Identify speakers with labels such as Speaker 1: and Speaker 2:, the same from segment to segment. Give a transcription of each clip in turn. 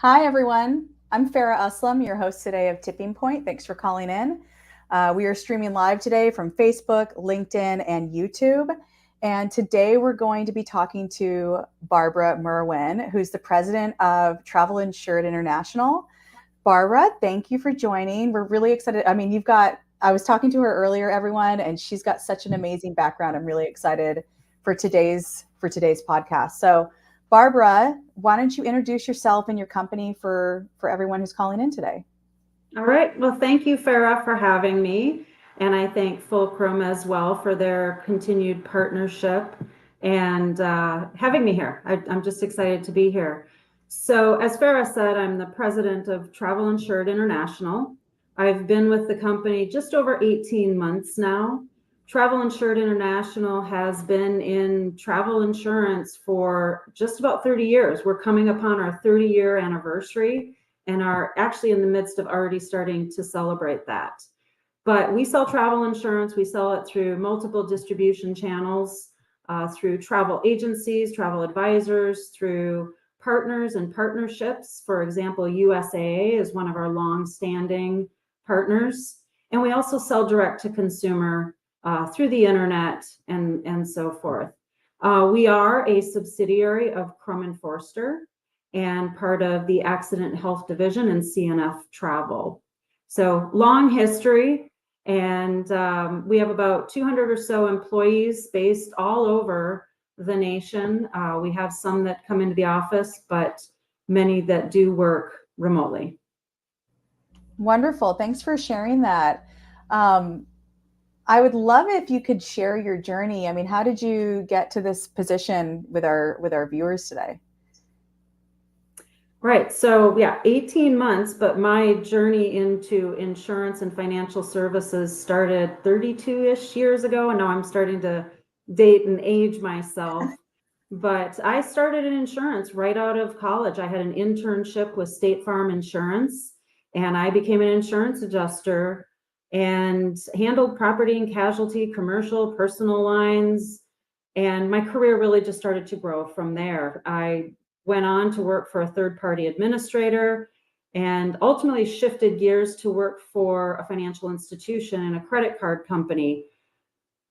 Speaker 1: Hi, everyone. I'm Farah Uslam, your host today of Tipping Point. Thanks for calling in. We are streaming live today from Facebook, LinkedIn, and YouTube. And today we're going to be talking to Barbra Merwin, who's the president of Travel Insured International. Barbara, thank you for joining. We're really excited. I was talking to her earlier, everyone, and she's got such an amazing background. I'm really excited for today's podcast. So, Barbara, why don't you introduce yourself and your company for everyone who's calling in today?
Speaker 2: All right. Well, thank you, Farah, for having me. And I thank Fulcrum as well for their continued partnership and having me here. I'm just excited to be here. So, as Farah said, I'm the president of Travel Insured International. I've been with the company just over 18 months now. Travel Insured International has been in travel insurance for just about 30 years. We're coming upon our 30-year anniversary and are actually in the midst of already starting to celebrate that. But we sell travel insurance. We sell it through multiple distribution channels, through travel agencies, travel advisors, through partners and partnerships. For example, USAA is one of our long-standing partners. And we also sell direct to consumer through the internet and so forth. We are a subsidiary of Crum & Forster and part of the Accident Health Division and CNF Travel. So long history, and we have about 200 or so employees based all over the nation. We have some that come into the office, but many that do work remotely.
Speaker 1: Wonderful. Thanks for sharing that. Um, I would love if you could share your journey. I mean, how did you get to this position with our viewers today?
Speaker 2: Right. So, yeah, 18 months, but my journey into insurance and financial services started 32-ish years ago. And now I'm starting to date and age myself. But I started in insurance right out of college. I had an internship with State Farm Insurance, and I became an insurance adjuster and handled property and casualty, commercial, personal lines. And my career really just started to grow from there. I went on to work for a third-party administrator and ultimately shifted gears to work for a financial institution and a credit card company.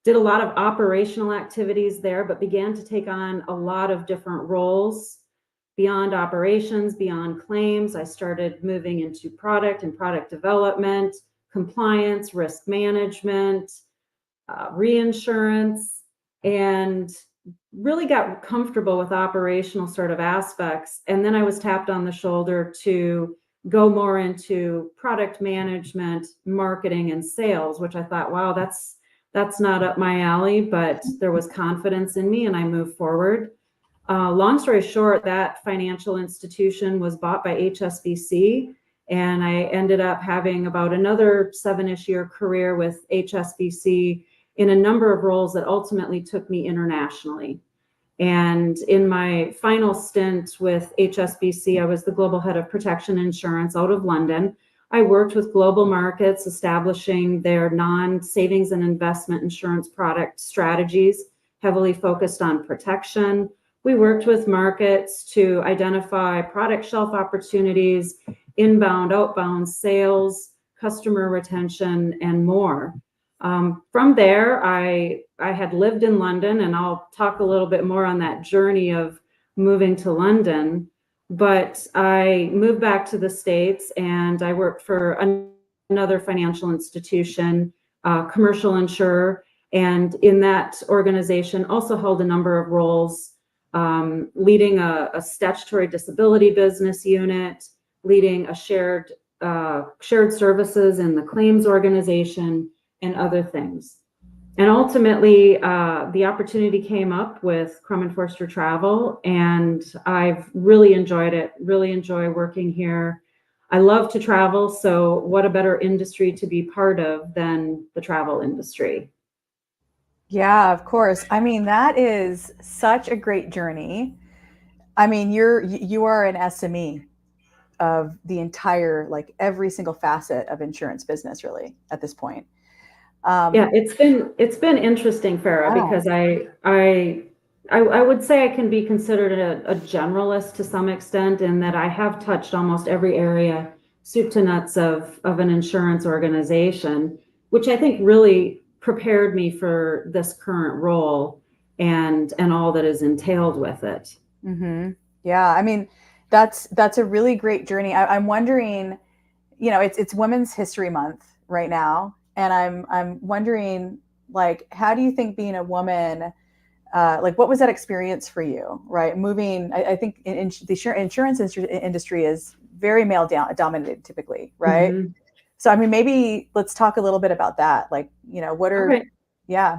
Speaker 2: Did a lot of operational activities there, but began to take on a lot of different roles beyond operations, beyond claims. I started moving into product and product development, compliance, risk management, reinsurance, and really got comfortable with operational sort of aspects. And then I was tapped on the shoulder to go more into product management, marketing, and sales, which I thought, wow, that's not up my alley, but there was confidence in me and I moved forward. Long story short, that financial institution was bought by HSBC, and I ended up having about another 7-ish year career with HSBC in a number of roles that ultimately took me internationally. And in my final stint with HSBC, I was the global head of protection insurance out of London. I worked with global markets, establishing their non-savings and investment insurance product strategies, heavily focused on protection. We worked with markets to identify product shelf opportunities, inbound, outbound sales, customer retention, and more. From there, I had lived in London, and I'll talk a little bit more on that journey of moving to London. But I moved back to the States, and I worked for another financial institution, commercial insurer, and in that organization also held a number of roles, leading a statutory disability business unit, leading a shared services in the claims organization, and other things. And ultimately, the opportunity came up with Crum & Forster Travel, and I've really enjoyed it, really enjoy working here. I love to travel, so what a better industry to be part of than the travel industry.
Speaker 1: Yeah, of course. I mean, that is such a great journey. I mean, you are an SME of the entire, like every single facet of insurance business, really, at this point.
Speaker 2: Yeah,
Speaker 1: Um,
Speaker 2: it's been interesting, Farah,
Speaker 1: yeah.
Speaker 2: because I I would say I can be considered a generalist to some extent in that I have touched almost every area, soup to nuts of an insurance organization, which I think really prepared me for this current role and all that is entailed with it.
Speaker 1: Mm-hmm. Yeah, I mean, that's a really great journey. I'm wondering, it's Women's History Month right now, and I'm wondering, like, how do you think being a woman, like, what was that experience for you, right? Moving, I think the insurance industry is very male dominated typically, right?
Speaker 2: Mhm.
Speaker 1: So, I mean, maybe let's talk a little bit about that. Like, what
Speaker 2: All
Speaker 1: are,
Speaker 2: right.
Speaker 1: yeah.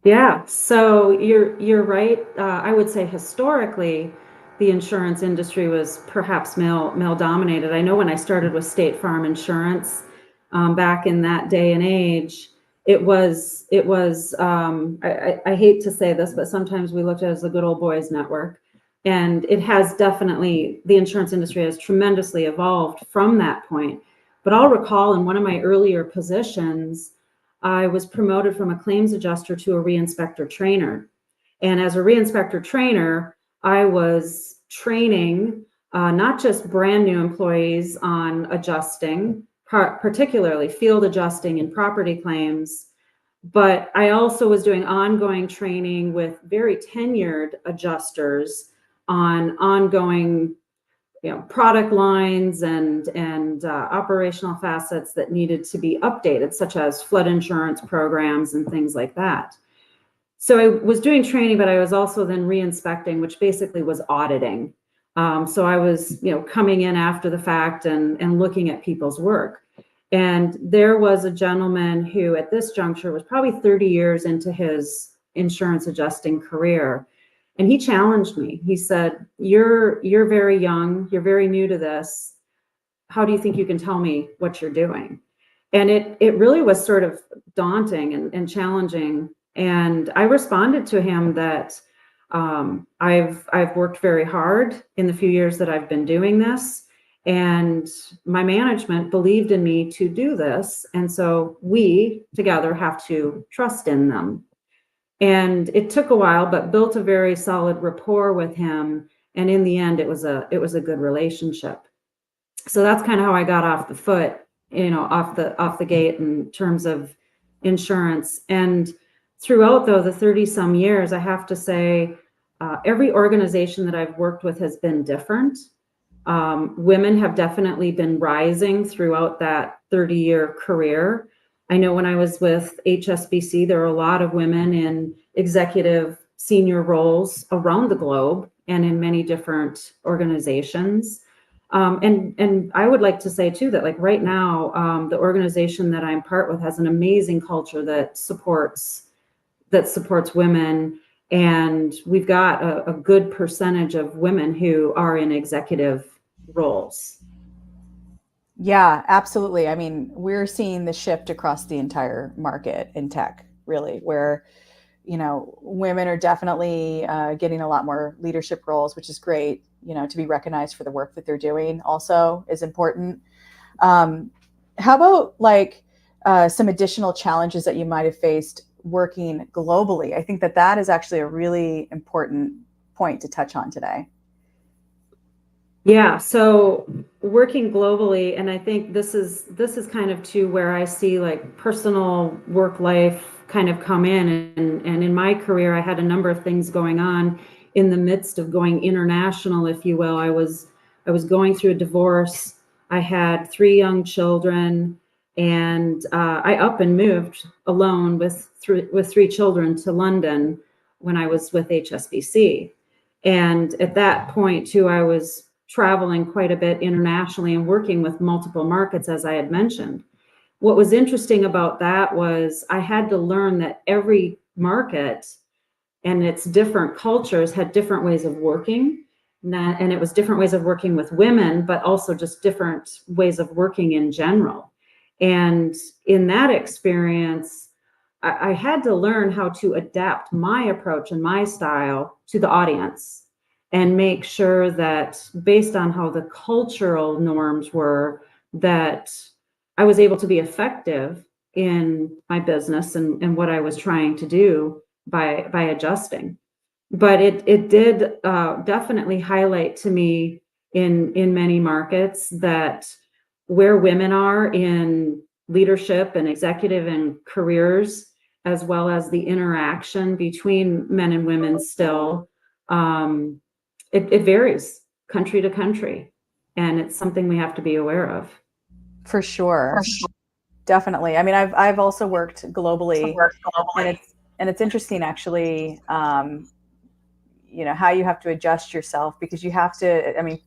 Speaker 2: Yeah, so you're right. I would say historically, the insurance industry was perhaps male dominated. I know when I started with State Farm Insurance back in that day and age, it was. I hate to say this, but sometimes we looked at it as a good old boys network, and it has definitely the insurance industry has tremendously evolved from that point. But I'll recall in one of my earlier positions. I was promoted from a claims adjuster to a re-inspector trainer. And as a re-inspector trainer, I was training not just brand new employees on adjusting, particularly field adjusting and property claims, but I also was doing ongoing training with very tenured adjusters on ongoing product lines and operational facets that needed to be updated, such as flood insurance programs and things like that. So I was doing training, but I was also then re-inspecting, which basically was auditing. So I was, coming in after the fact and looking at people's work. And there was a gentleman who, at this juncture, was probably 30 years into his insurance adjusting career, and he challenged me. He said, "You're very young. You're very new to this. How do you think you can tell me what you're doing?" And it really was sort of daunting and challenging. And I responded to him that I've worked very hard in the few years that I've been doing this, and my management believed in me to do this, and so we together have to trust in them. And it took a while, but built a very solid rapport with him. And in the end, it was a good relationship. So that's kind of how I got off the foot, off the gate in terms of insurance. And throughout though the 30 some years, I have to say, every organization that I've worked with has been different. Women have definitely been rising throughout that 30-year career. I know when I was with HSBC, there were a lot of women in executive senior roles around the globe and in many different organizations. And I would like to say too that, like, right now, the organization that I'm part with has an amazing culture that supports women, and we've got a good percentage of women who are in executive roles.
Speaker 1: Yeah, absolutely. I mean, we're seeing the shift across the entire market in tech, really, where, women are definitely getting a lot more leadership roles, which is great. To be recognized for the work that they're doing also is important. Um, how about, like, some additional challenges that you might have faced working globally? I think that is actually a really important point to touch on today.
Speaker 2: Yeah, so working globally, and I think this is kind of to where I see like personal work life kind of come in, and in my career I had a number of things going on in the midst of going international, if you will. I was going through a divorce. I had three young children, and I up and moved alone with three children to London when I was with HSBC. And at that point too, I was traveling quite a bit internationally and working with multiple markets, as I had mentioned. What was interesting about that was I had to learn that every market and its different cultures had different ways of working. And it was different ways of working with women, but also just different ways of working in general. And in that experience, I had to learn how to adapt my approach and my style to the audience and make sure that based on how the cultural norms were, that I was able to be effective in my business and what I was trying to do by adjusting. but it did definitely highlight to me in many markets that where women are in leadership and executive and careers, as well as the interaction between men and women still, um, it varies country to country, and it's something we have to be aware of.
Speaker 1: For sure. Definitely. I mean, I've also worked globally, and it's interesting actually, how you have to adjust yourself because you have to. I mean,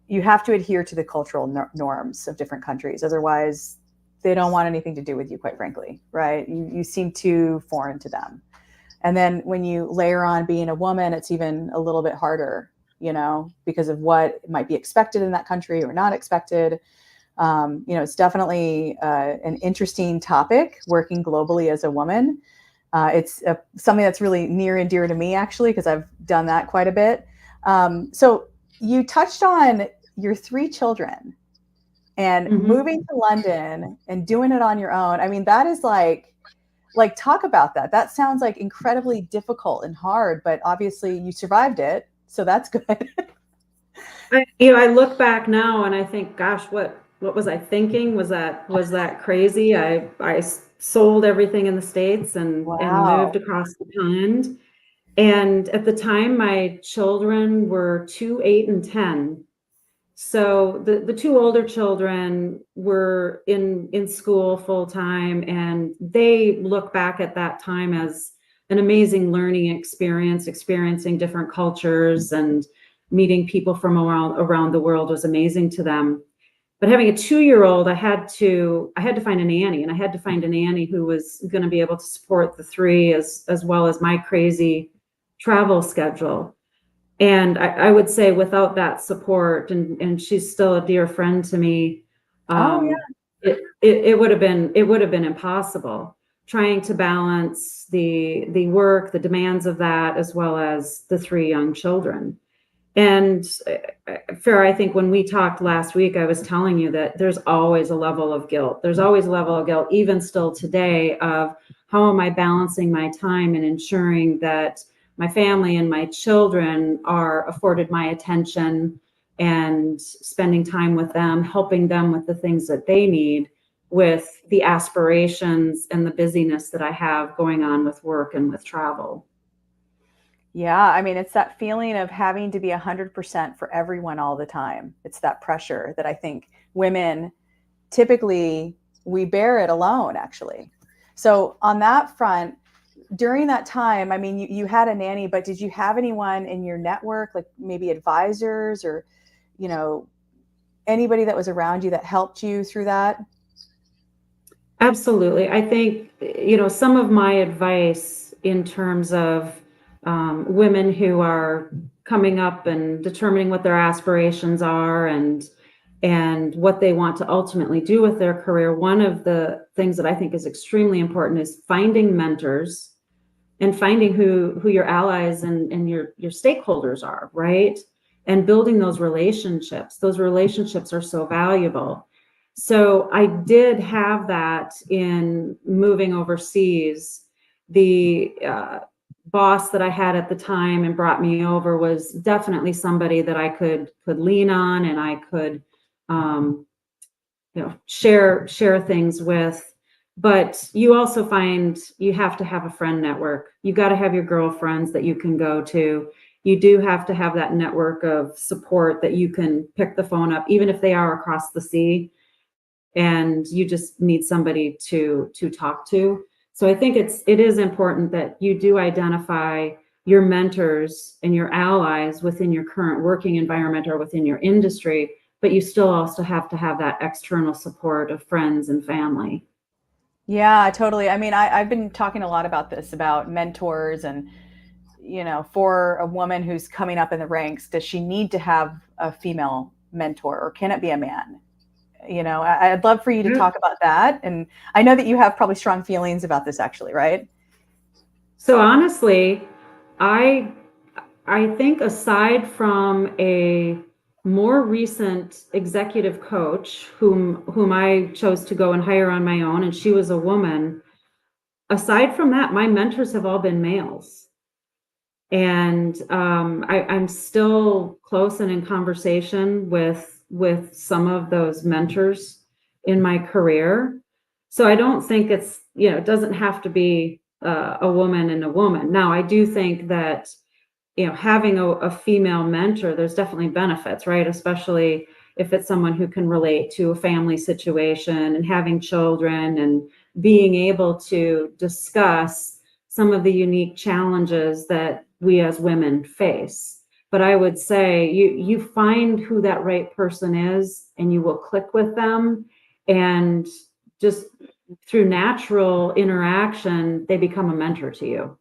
Speaker 1: you have to adhere to the cultural norms of different countries. Otherwise, they don't want anything to do with you, quite frankly, right? You seem too foreign to them. And then when you layer on being a woman, it's even a little bit harder, because of what might be expected in that country or not expected. It's definitely an interesting topic working globally as a woman. It's something that's really near and dear to me, actually, because I've done that quite a bit. So you touched on your 3 children and moving to London and doing it on your own. I mean, that is like talk about that. That sounds like incredibly difficult and hard, but obviously you survived it, so that's good.
Speaker 2: I look back now and I think, gosh, what was I thinking? Was that crazy? I sold everything in the States and moved
Speaker 1: Wow.
Speaker 2: across the pond. And at the time, my children were 2, 8, and 10. So the 2 older children were in school full time, and they look back at that time as an amazing learning experience, experiencing different cultures and meeting people from around the world was amazing to them. But having a 2-year-old, I had to find a nanny, and I had to find a nanny who was going to be able to support the 3 as well as my crazy travel schedule. And I would say without that support, and she's still a dear friend to me,
Speaker 1: Oh yeah.
Speaker 2: it would have been impossible trying to balance the work, the demands of that, as well as the 3 young children. And Farah, I think when we talked last week, I was telling you that there's always a level of guilt. There's always a level of guilt, even still today, of how am I balancing my time and ensuring that my family and my children are afforded my attention and spending time with them, helping them with the things that they need, with the aspirations and the busyness that I have going on with work and with travel.
Speaker 1: Yeah, I mean, it's that feeling of having to be 100% for everyone all the time. It's that pressure that I think women typically we bear it alone, actually. So on that front, during that time, I mean, you had a nanny, but did you have anyone in your network, like maybe advisors or, you know, anybody that was around you that helped you through that?
Speaker 2: Absolutely. I think, some of my advice in terms of women who are coming up and determining what their aspirations are and what they want to ultimately do with their career. One of the things that I think is extremely important is finding mentors and finding who your allies and your stakeholders are, right? And building those relationships. Those relationships are so valuable. So I did have that in moving overseas. The boss that I had at the time and brought me over was definitely somebody that I could lean on, and I could share things with. But you also find you have to have a friend network. You got to have your girlfriends that you can go to. You do have to have that network of support that you can pick the phone up, even if they are across the sea, and you just need somebody to talk to. So I think it is important that you do identify your mentors and your allies within your current working environment or within your industry, but you still also have to have that external support of friends and family.
Speaker 1: Yeah, totally. I mean, I've been talking a lot about this, about mentors and, for a woman who's coming up in the ranks, does she need to have a female mentor or can it be a man? I'd love for you to talk about that. And I know that you have probably strong feelings about this actually, right?
Speaker 2: So honestly, I I think aside from a more recent executive coach whom I chose to go and hire on my own, and she was a woman, aside from that, my mentors have all been males. And I'm still close and in conversation with some of those mentors in my career. So I don't think it's, it doesn't have to be a woman and a woman. Now, I do think that, having a female mentor, there's definitely benefits, right? Especially if it's someone who can relate to a family situation and having children and being able to discuss some of the unique challenges that we as women face. But I would say you find who that right person is and you will click with them, and just through natural interaction, they become a mentor to you.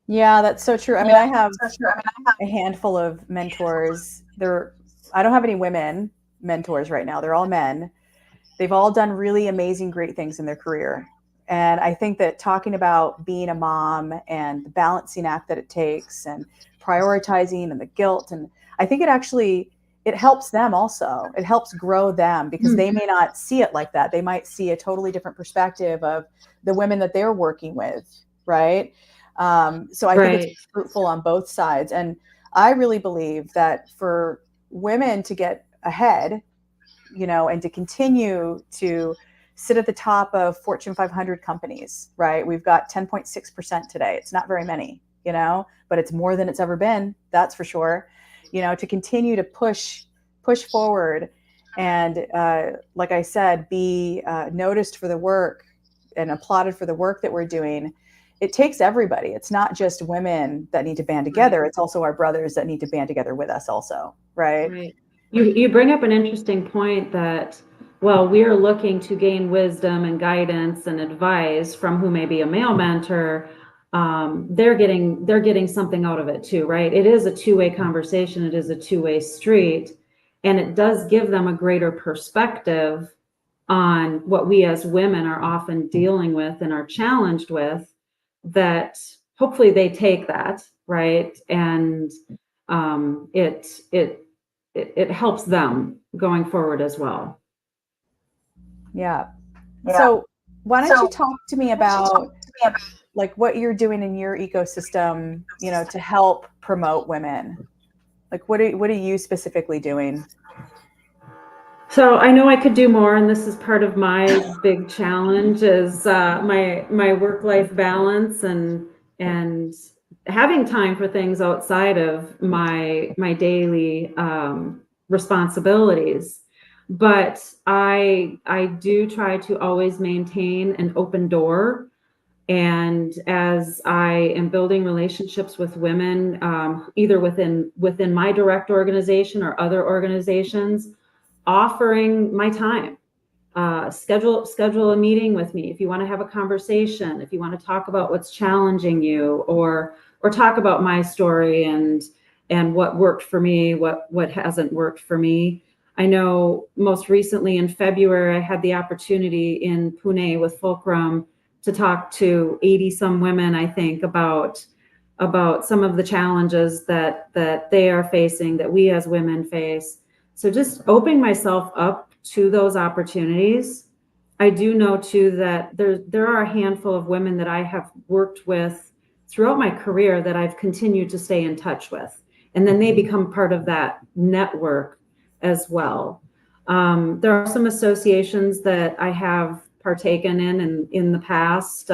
Speaker 1: Yeah, that's so true. I mean, I have a handful of mentors. I don't have any women mentors right now. They're all men. They've all done really amazing, great things in their career. And I think that talking about being a mom and the balancing act that it takes and prioritizing and the guilt, and I think it helps them also. It helps grow them because they may not see it like that. They might see a totally different perspective of the women that they're working with, right? So I think it's fruitful on both sides. And I really believe that for women to get ahead, and to continue to sit at the top of Fortune 500 companies, right? We've got 10.6% today. It's not very many, but it's more than it's ever been. That's for sure. To continue to push forward and, like I said, be noticed for the work and applauded for the work that we're doing. It takes everybody. It's not just women that need to band together. It's also our brothers that need to band together with us also, right?
Speaker 2: Right. You bring up an interesting point that, well, we are looking to gain wisdom and guidance and advice from who may be a male mentor. They're getting something out of it too, right? It is a two-way conversation. It is a two-way street, and it does give them a greater perspective on what we as women are often dealing with and are challenged with, that hopefully they take that, right? And it helps them going forward as well.
Speaker 1: Yeah. So why don't you talk to me about like what you're doing in your ecosystem, to help promote women? Like what are you specifically doing?
Speaker 2: So I know I could do more, and this is part of my big challenge is my work-life balance and having time for things outside of my daily responsibilities. But I do try to always maintain an open door. And as I am building relationships with women, either within my direct organization or other organizations, offering my time, schedule a meeting with me if you want to have a conversation, if you want to talk about what's challenging you, or talk about my story and what worked for me, what hasn't worked for me. I know most recently in February, I had the opportunity in Pune with Fulcrum to talk to 80 some women, I think, about some of the challenges that they are facing, that we as women face. So just opening myself up to those opportunities. I do know too that there are a handful of women that I have worked with throughout my career that I've continued to stay in touch with. And then they become part of that network as well. There are some associations that I have partaken in the past,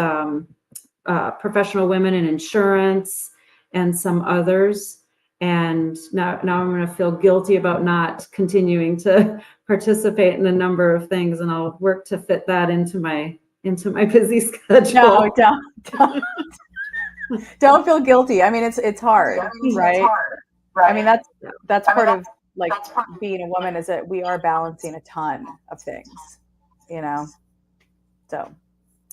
Speaker 2: Professional Women in Insurance and some others. And now I'm going to feel guilty about not continuing to participate in a number of things, and I'll work to fit that into my busy schedule.
Speaker 1: No, don't feel guilty. I mean, it's hard, right? I mean, that's part of like being a woman, is that we are balancing a ton of things, so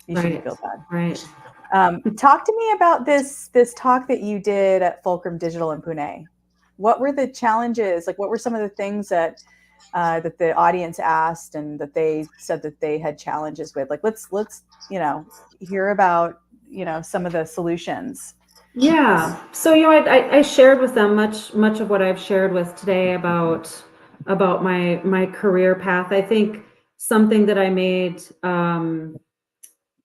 Speaker 1: you shouldn't feel bad.
Speaker 2: Right.
Speaker 1: Talk to me about this talk that you did at Fulcrum Digital in Pune. What were the challenges? Like, what were some of the things that the audience asked and that they said that they had challenges with? Like, let's hear about some of the solutions.
Speaker 2: Yeah. So I shared with them much of what I've shared with today about my career path. I think something that I made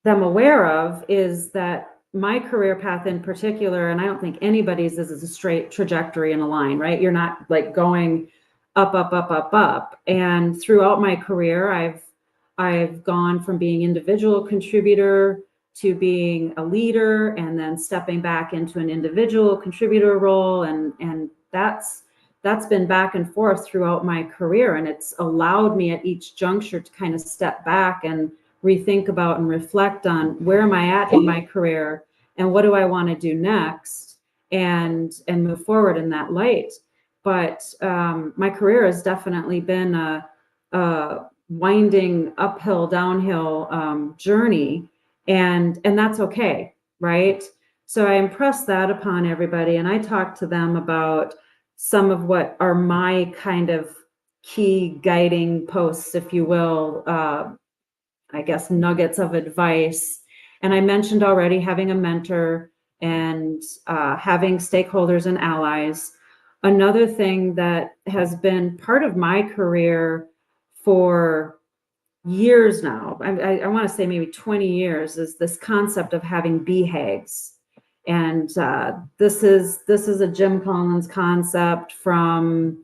Speaker 2: them aware of is that my career path in particular, and I don't think anybody's is a straight trajectory in a line, right? You're not like going up, up, up, up, up. And throughout my career, I've gone from being individual contributor to being a leader, and then stepping back into an individual contributor role, and that's been back and forth throughout my career, and it's allowed me at each juncture to kind of step back and rethink about and reflect on where am I at in my career and what do I want to do next, and move forward in that light. But my career has definitely been a winding uphill, downhill journey, and that's okay, right? So I impress that upon everybody, and I talk to them about some of what are my kind of key guiding posts, if you will, I guess nuggets of advice. And I mentioned already having a mentor and having stakeholders and allies. Another thing that has been part of my career for years now, I want to say maybe 20 years, is this concept of having BHAGs. And this is a Jim Collins concept from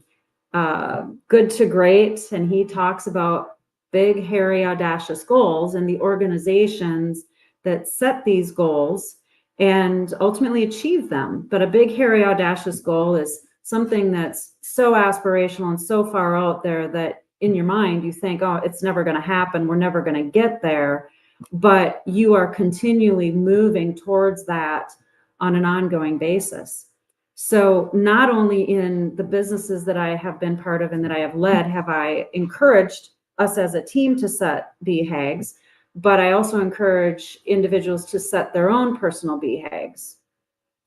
Speaker 2: Good to Great, and he talks about big, hairy, audacious goals and the organizations that set these goals and ultimately achieve them. But a big, hairy, audacious goal is something that's so aspirational and so far out there that in your mind you think, oh, it's never going to happen, we're never going to get there. But you are continually moving towards that on an ongoing basis. So not only in the businesses that I have been part of and that I have led have I encouraged us as a team to set BHAGs, but I also encourage individuals to set their own personal BHAGs.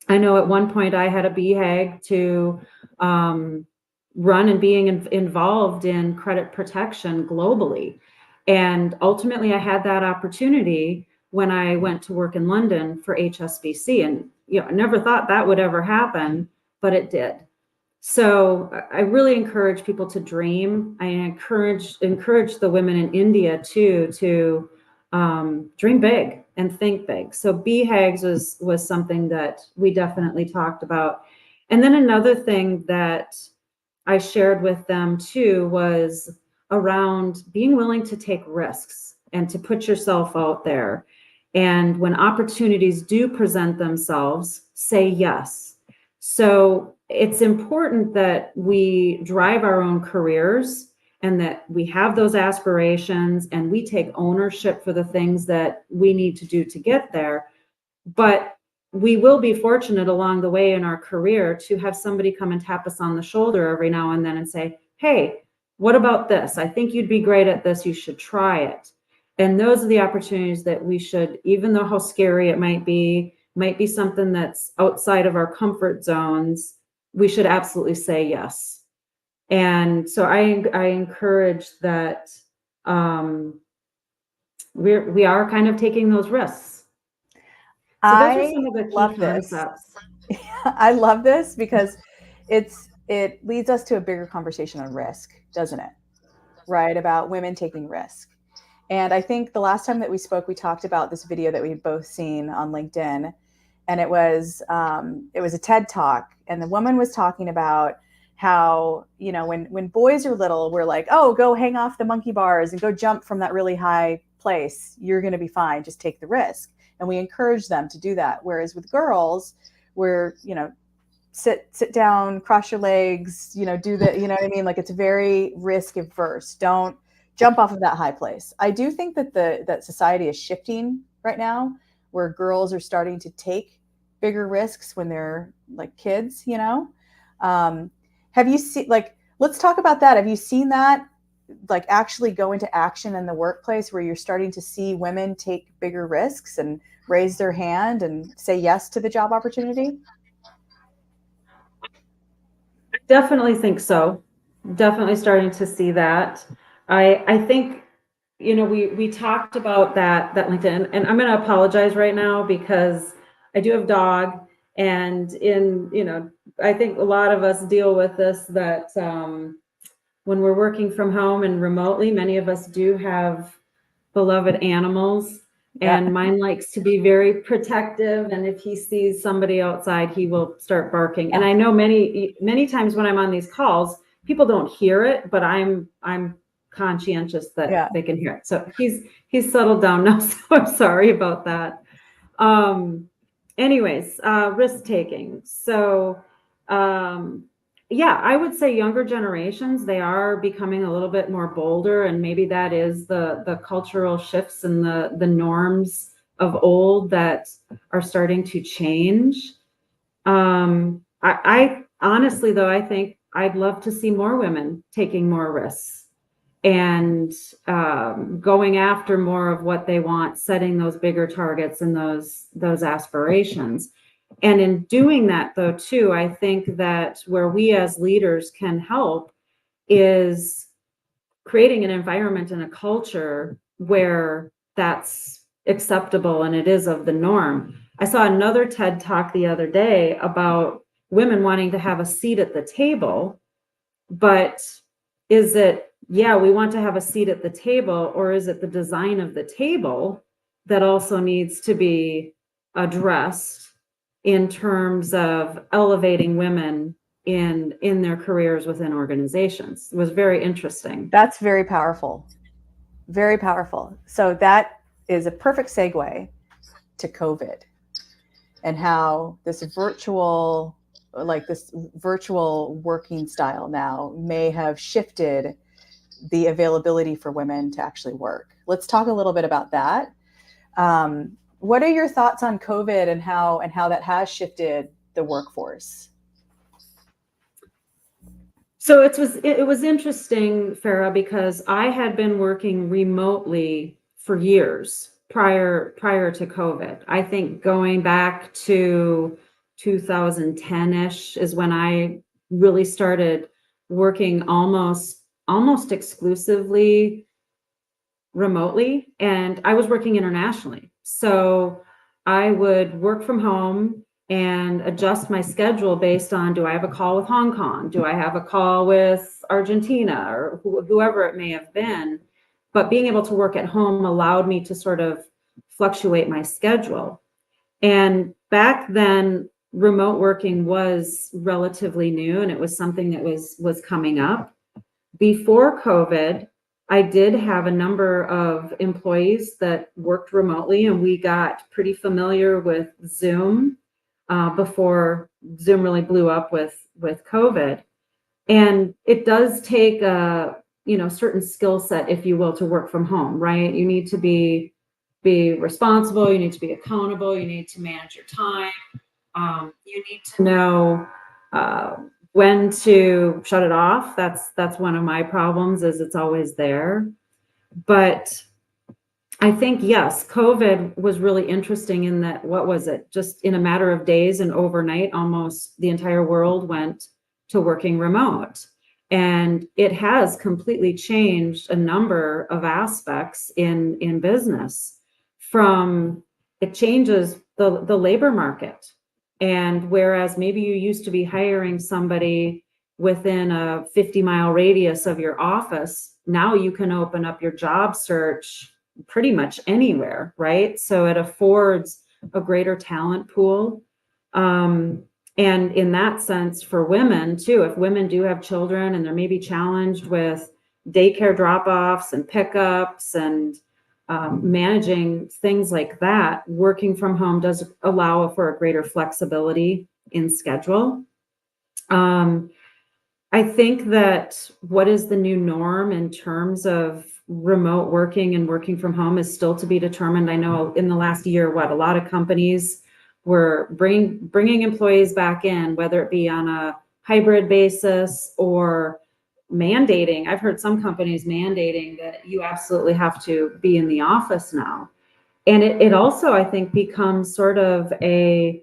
Speaker 2: I know at one point I had a BHAG to run and being involved in credit protection globally. And ultimately I had that opportunity when I went to work in London for HSBC. And I never thought that would ever happen, but it did. So I really encourage people to dream. I encourage the women in India too to dream big and think big. So BHAGs was something that we definitely talked about. And then another thing that I shared with them too was around being willing to take risks and to put yourself out there. And when opportunities do present themselves, say yes. So it's important that we drive our own careers and that we have those aspirations and we take ownership for the things that we need to do to get there. But we will be fortunate along the way in our career to have somebody come and tap us on the shoulder every now and then and say, hey, what about this? I think you'd be great at this. You should try it. And those are the opportunities that we should, even though how scary it might be something that's outside of our comfort zones, we should absolutely say yes. And so I encourage that we are kind of taking those risks. So those are some of the key concepts.
Speaker 1: I love this because it leads us to a bigger conversation on risk, doesn't it? Right, about women taking risk. And I think the last time that we spoke, we talked about this video that we've both seen on LinkedIn, and it was a TED Talk, and the woman was talking about how when boys are little, we're like, oh, go hang off the monkey bars and go jump from that really high place. You're going to be fine. Just take the risk. And we encourage them to do that. Whereas with girls, we're, sit down, cross your legs, do the, what I mean? Like it's very risk averse. Don't jump off of that high place. I do think that society is shifting right now, where girls are starting to take bigger risks when they're like kids, have you seen, let's talk about that. Have you seen that actually go into action in the workplace, where you're starting to see women take bigger risks and raise their hand and say yes to the job opportunity?
Speaker 2: I definitely think so. Definitely starting to see that. I think, we talked about that LinkedIn, and I'm going to apologize right now because I do have a dog, and I think a lot of us deal with this, that when we're working from home and remotely, many of us do have beloved animals. And mine likes to be very protective. And if he sees somebody outside, he will start barking. And I know many times when I'm on these calls, people don't hear it, but I'm conscientious that they can hear it. So he's settled down now. So I'm sorry about that. Anyways, risk taking. So, yeah, I would say younger generations, they are becoming a little bit more bolder, and maybe that is the cultural shifts and the norms of old that are starting to change. I honestly, though, I think I'd love to see more women taking more risks and going after more of what they want, setting those bigger targets and those aspirations. And in doing that, though, too, I think that where we as leaders can help is creating an environment and a culture where that's acceptable and it is of the norm. I saw another TED Talk the other day about women wanting to have a seat at the table, but is it, yeah, we want to have a seat at the table, or is it the design of the table that also needs to be addressed in terms of elevating women in their careers within organizations? It was very interesting.
Speaker 1: That's very powerful. Very powerful. So that is a perfect segue to COVID and how this virtual working style now may have shifted the availability for women to actually work. Let's talk a little bit about that. What are your thoughts on COVID and how that has shifted the workforce?
Speaker 2: So it was interesting, Farah, because I had been working remotely for years prior to COVID. I think going back to 2010-ish is when I really started working almost exclusively remotely, and I was working internationally. So I would work from home and adjust my schedule based on, do I have a call with Hong Kong? Do I have a call with Argentina, or whoever it may have been? But being able to work at home allowed me to sort of fluctuate my schedule. And back then, remote working was relatively new, and it was something that was coming up. Before COVID, I did have a number of employees that worked remotely, and we got pretty familiar with Zoom before Zoom really blew up with COVID. And it does take a certain skill set, if you will, to work from home, right? You need to be responsible, you need to be accountable, you need to manage your time, you need to know when to shut it off. That's one of my problems, is it's always there. But I think, yes, COVID was really interesting in that, what was it? Just in a matter of days and overnight, almost the entire world went to working remote. And it has completely changed a number of aspects in business. From, it changes the labor market. And whereas maybe you used to be hiring somebody within a 50-mile radius of your office, now you can open up your job search pretty much anywhere, right? So it affords a greater talent pool. And in that sense, for women too, if women do have children and they're maybe challenged with daycare drop-offs and pickups and managing things like that, working from home does allow for a greater flexibility in schedule. I think that what is the new norm in terms of remote working and working from home is still to be determined. I know in the last year, a lot of companies were bringing employees back in, whether it be on a hybrid basis or mandating. I've heard some companies mandating that you absolutely have to be in the office now. And it also, I think, becomes sort of a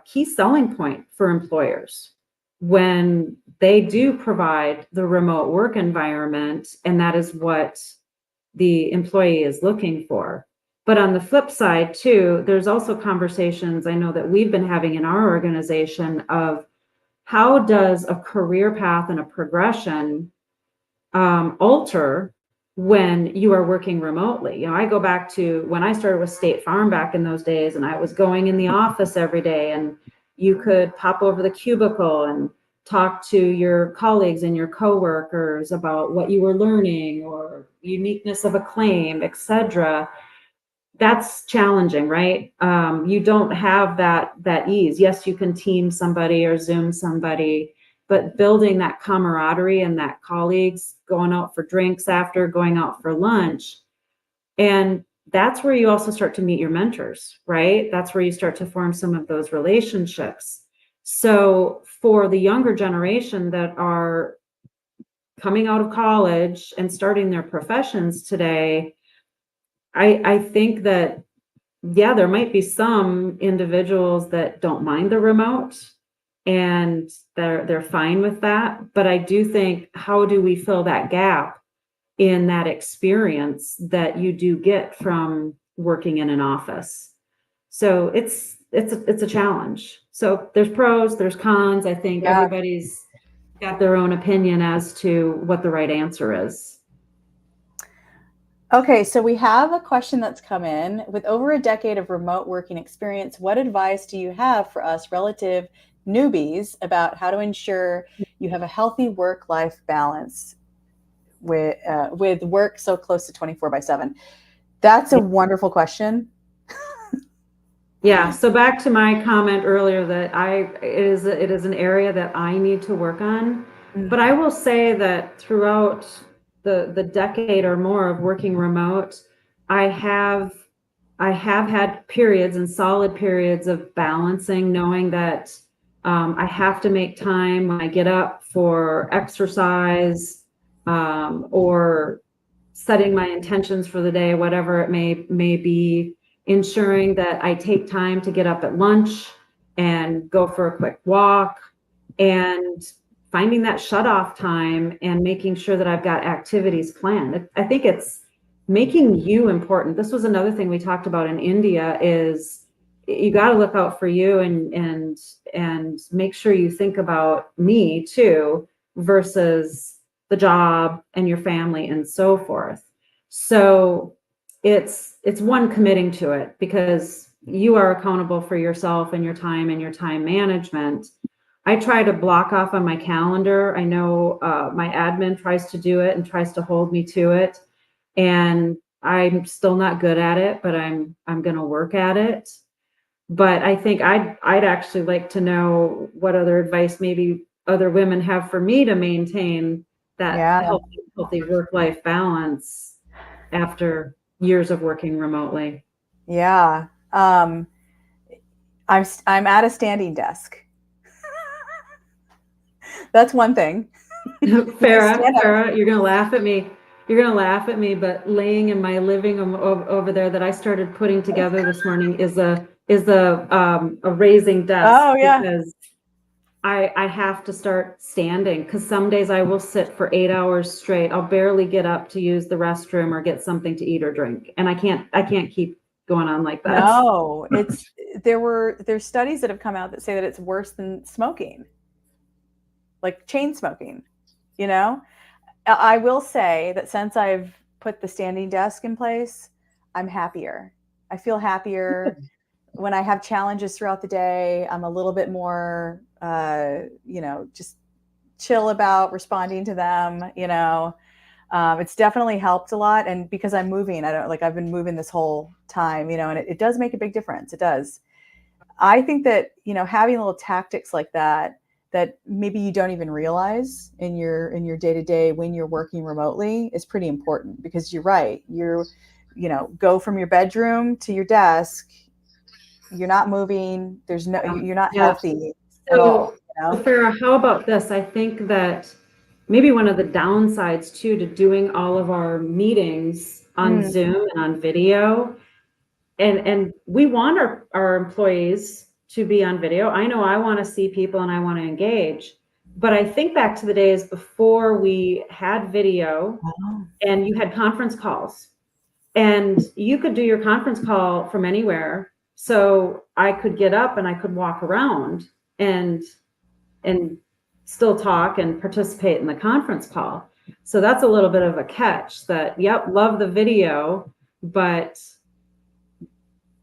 Speaker 2: key selling point for employers when they do provide the remote work environment, and that is what the employee is looking for. But on the flip side too, there's also conversations I know that we've been having in our organization of how does a career path and a progression alter when you are working remotely. You know, I go back to when I started with State Farm back in those days, and I was going in the office every day, and you could pop over the cubicle and talk to your colleagues and your coworkers about what you were learning or uniqueness of a claim, etc. That's challenging, right? You don't have that ease. Yes, you can team somebody or Zoom somebody, but building that camaraderie and that colleagues, going out for drinks after, going out for lunch, and that's where you also start to meet your mentors, right? That's where you start to form some of those relationships. So for the younger generation that are coming out of college and starting their professions today, I think that, yeah, there might be some individuals that don't mind the remote and they're fine with that. But I do think, how do we fill that gap in that experience that you do get from working in an office? So it's a challenge. So there's pros, there's cons. I think
Speaker 1: Yeah.
Speaker 2: everybody's got their own opinion as to what the right answer is.
Speaker 1: Okay, so we have a question that's come in. With over a decade of remote working experience, what advice do you have for us relative newbies about how to ensure you have a healthy work-life balance with work so close to 24/7? That's a wonderful question.
Speaker 2: Yeah. So back to my comment earlier that it is an area that I need to work on. But I will say that throughout the decade or more of working remote, I have had periods and solid periods of balancing, knowing that I have to make time when I get up for exercise, or setting my intentions for the day, whatever it may be, ensuring that I take time to get up at lunch and go for a quick walk, and finding that shut off time and making sure that I've got activities planned. I think it's making you important. This was another thing we talked about in India, is you got to look out for you and make sure you think about me too, versus the job and your family and so forth. So it's one, committing to it, because you are accountable for yourself and your time management. I try to block off on my calendar. I know my admin tries to do it and tries to hold me to it, and I'm still not good at it, but I'm going to work at it. But I think I'd actually like to know what other advice maybe other women have for me to maintain that
Speaker 1: Yeah.
Speaker 2: healthy work-life balance after years of working remotely.
Speaker 1: Yeah. I'm at a standing desk. That's one thing.
Speaker 2: Farah, you're gonna laugh at me. You're gonna laugh at me, but laying in my living room over there that I started putting together this morning is a raising desk.
Speaker 1: Oh yeah.
Speaker 2: Because I have to start standing, because some days I will sit for 8 hours straight. I'll barely get up to use the restroom or get something to eat or drink, and I can't keep going on like that.
Speaker 1: No, there's studies that have come out that say that it's worse than smoking, like chain smoking. You know, I will say that since I've put the standing desk in place, I'm happier. I feel happier when I have challenges throughout the day. I'm a little bit more, just chill about responding to them. It's definitely helped a lot. And because I'm moving, I've been moving this whole time, and it does make a big difference. It does. I think that, having little tactics like that maybe you don't even realize in your day-to-day when you're working remotely is pretty important, because you're right. Go from your bedroom to your desk. You're not moving. You're not healthy at all.
Speaker 2: So Farah, how about this? I think that maybe one of the downsides too to doing all of our meetings on Zoom and on video, and we want our employees to be on video. I know I want to see people and I want to engage, but I think back to the days before we had video and you had conference calls, and you could do your conference call from anywhere. So I could get up and I could walk around and still talk and participate in the conference call. So that's a little bit of a catch that, yep, love the video, but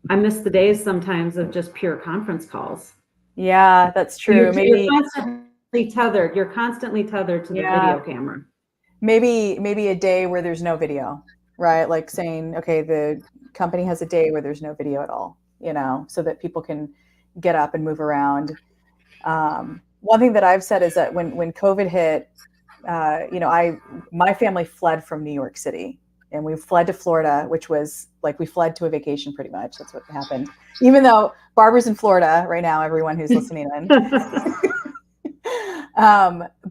Speaker 2: I miss the days sometimes of just pure conference calls.
Speaker 1: Yeah, that's true.
Speaker 2: You're constantly tethered. You're constantly tethered to the
Speaker 1: Yeah,
Speaker 2: video camera.
Speaker 1: maybe a day where there's no video, right? Like saying, okay, the company has a day where there's no video at all, so that people can get up and move around. One thing that I've said is that when COVID hit, my family fled from New York City, and we fled to Florida, which was like we fled to a vacation pretty much. That's what happened. Even though Barbara's in Florida right now, everyone who's listening in.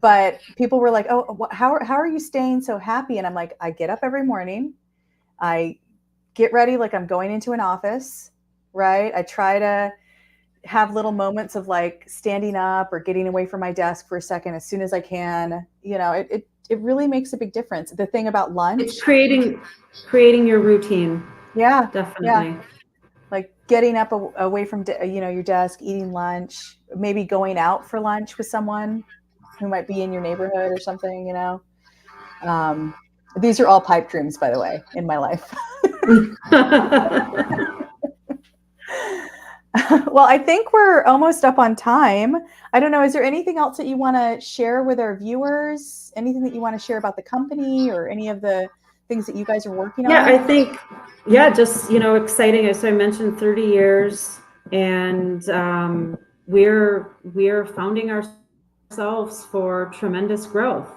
Speaker 1: But people were like, "Oh, how are you staying so happy?" And I'm like, I get up every morning, I get ready like I'm going into an office, right? I try to have little moments of like standing up or getting away from my desk for a second as soon as I can. It really makes a big difference. The thing about lunch,
Speaker 2: it's creating your routine.
Speaker 1: yeah,
Speaker 2: Definitely.
Speaker 1: like getting up away from your desk, eating lunch, maybe going out for lunch with someone who might be in your neighborhood or something. These are all pipe dreams, by the way, in my life. Well, I think we're almost up on time. I don't know. Is there anything else that you want to share with our viewers? Anything that you want to share about the company or any of the things that you guys are working on?
Speaker 2: Yeah, I think, just, exciting. As I mentioned, 30 years, and we're founding ourselves for tremendous growth.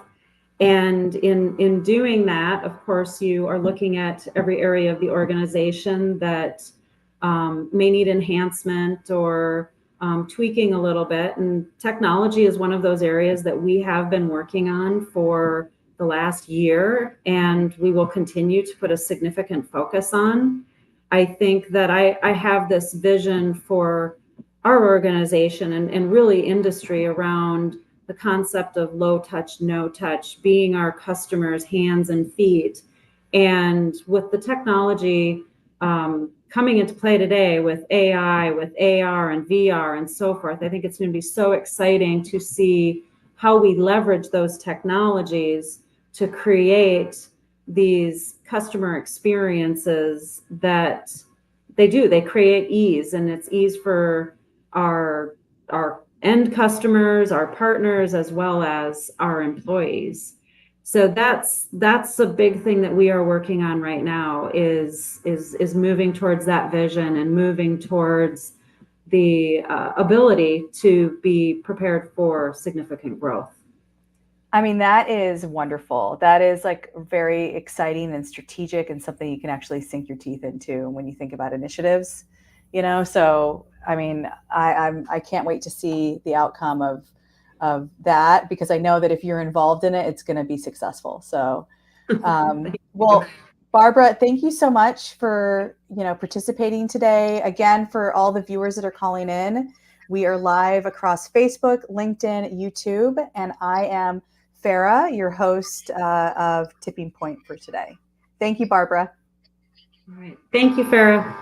Speaker 2: And in doing that, of course, you are looking at every area of the organization that may need enhancement or tweaking a little bit. And technology is one of those areas that we have been working on for the last year, and we will continue to put a significant focus on. I think that I have this vision for our organization and really industry around the concept of low touch, no touch, being our customers' hands and feet. And with the technology coming into play today with AI, with AR and VR and so forth, I think it's going to be so exciting to see how we leverage those technologies to create these customer experiences that they create ease, and it's ease for our end customers, our partners, as well as our employees. So that's a big thing that we are working on right now is moving towards that vision and moving towards the ability to be prepared for significant growth.
Speaker 1: I mean, that is wonderful. That is like very exciting and strategic and something you can actually sink your teeth into when you think about initiatives, So, I mean, I can't wait to see the outcome of that, because I know that if you're involved in it, it's going to be successful. So, well, Barbra, thank you so much for, participating today. Again, for all the viewers that are calling in, we are live across Facebook, LinkedIn, YouTube, and I am Farah, your host of Tipping Point for today. Thank you, Barbra.
Speaker 2: All right. Thank you, Farah.